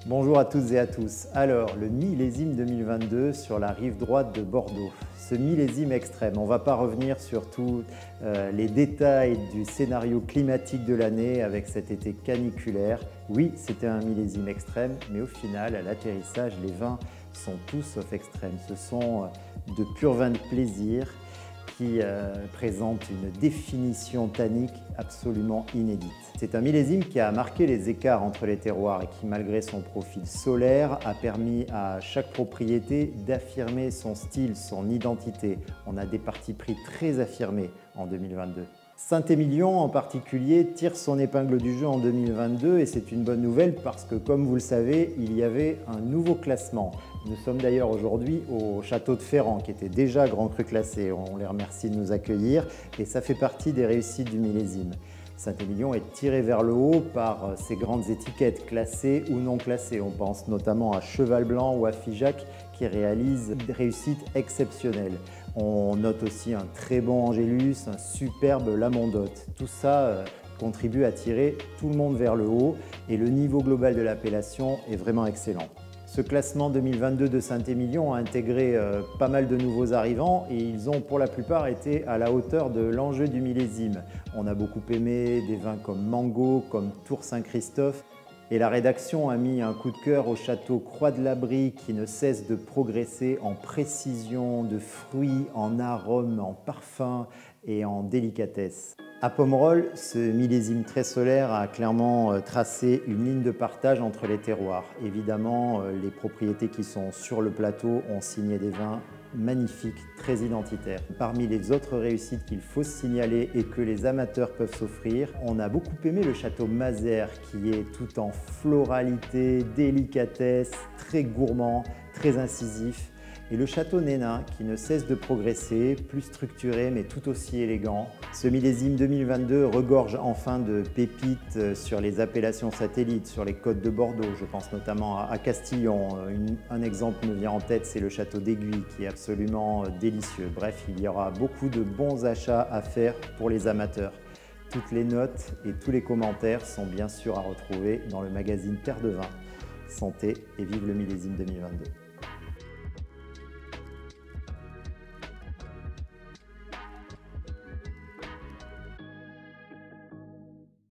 Bonjour à toutes et à tous. Alors, le millésime 2022 sur la rive droite de Bordeaux. Ce millésime extrême, on ne va pas revenir sur tous les détails du scénario climatique de l'année avec cet été caniculaire. Oui, c'était un millésime extrême, mais au final, à l'atterrissage, les vins sont tous sauf extrêmes. Ce sont de purs vins de plaisir qui présente une définition tannique absolument inédite. C'est un millésime qui a marqué les écarts entre les terroirs et qui, malgré son profil solaire, a permis à chaque propriété d'affirmer son style, son identité. On a des partis pris très affirmés en 2022. Saint-Émilion en particulier tire son épingle du jeu en 2022 et c'est une bonne nouvelle parce que, comme vous le savez, il y avait un nouveau classement. Nous sommes d'ailleurs aujourd'hui au château de Ferrand qui était déjà Grand Cru classé. On les remercie de nous accueillir et ça fait partie des réussites du millésime. Saint-Émilion est tiré vers le haut par ses grandes étiquettes classées ou non classées. On pense notamment à Cheval Blanc ou à Figeac qui réalisent des réussites exceptionnelles. On note aussi un très bon Angélus, un superbe Lamondotte. Tout ça contribue à tirer tout le monde vers le haut et le niveau global de l'appellation est vraiment excellent. Ce classement 2022 de Saint-Émilion a intégré pas mal de nouveaux arrivants et ils ont pour la plupart été à la hauteur de l'enjeu du millésime. On a beaucoup aimé des vins comme Mango, comme Tour Saint-Christophe. Et la rédaction a mis un coup de cœur au château Croix de l'Abri qui ne cesse de progresser en précision de fruits, en arômes, en parfums et en délicatesse. À Pomerol, ce millésime très solaire a clairement tracé une ligne de partage entre les terroirs. Évidemment, les propriétés qui sont sur le plateau ont signé des vins magnifiques, très identitaires. Parmi les autres réussites qu'il faut signaler et que les amateurs peuvent s'offrir, on a beaucoup aimé le château Mazères qui est tout en floralité, délicatesse, très gourmand, très incisif. Et le château Nénin qui ne cesse de progresser, plus structuré mais tout aussi élégant. Ce millésime 2022 regorge enfin de pépites sur les appellations satellites, sur les côtes de Bordeaux. Je pense notamment à Castillon. Un exemple me vient en tête, c'est le château d'Aiguille qui est absolument délicieux. Bref, il y aura beaucoup de bons achats à faire pour les amateurs. Toutes les notes et tous les commentaires sont bien sûr à retrouver dans le magazine Terre de Vin. Santé et vive le millésime 2022.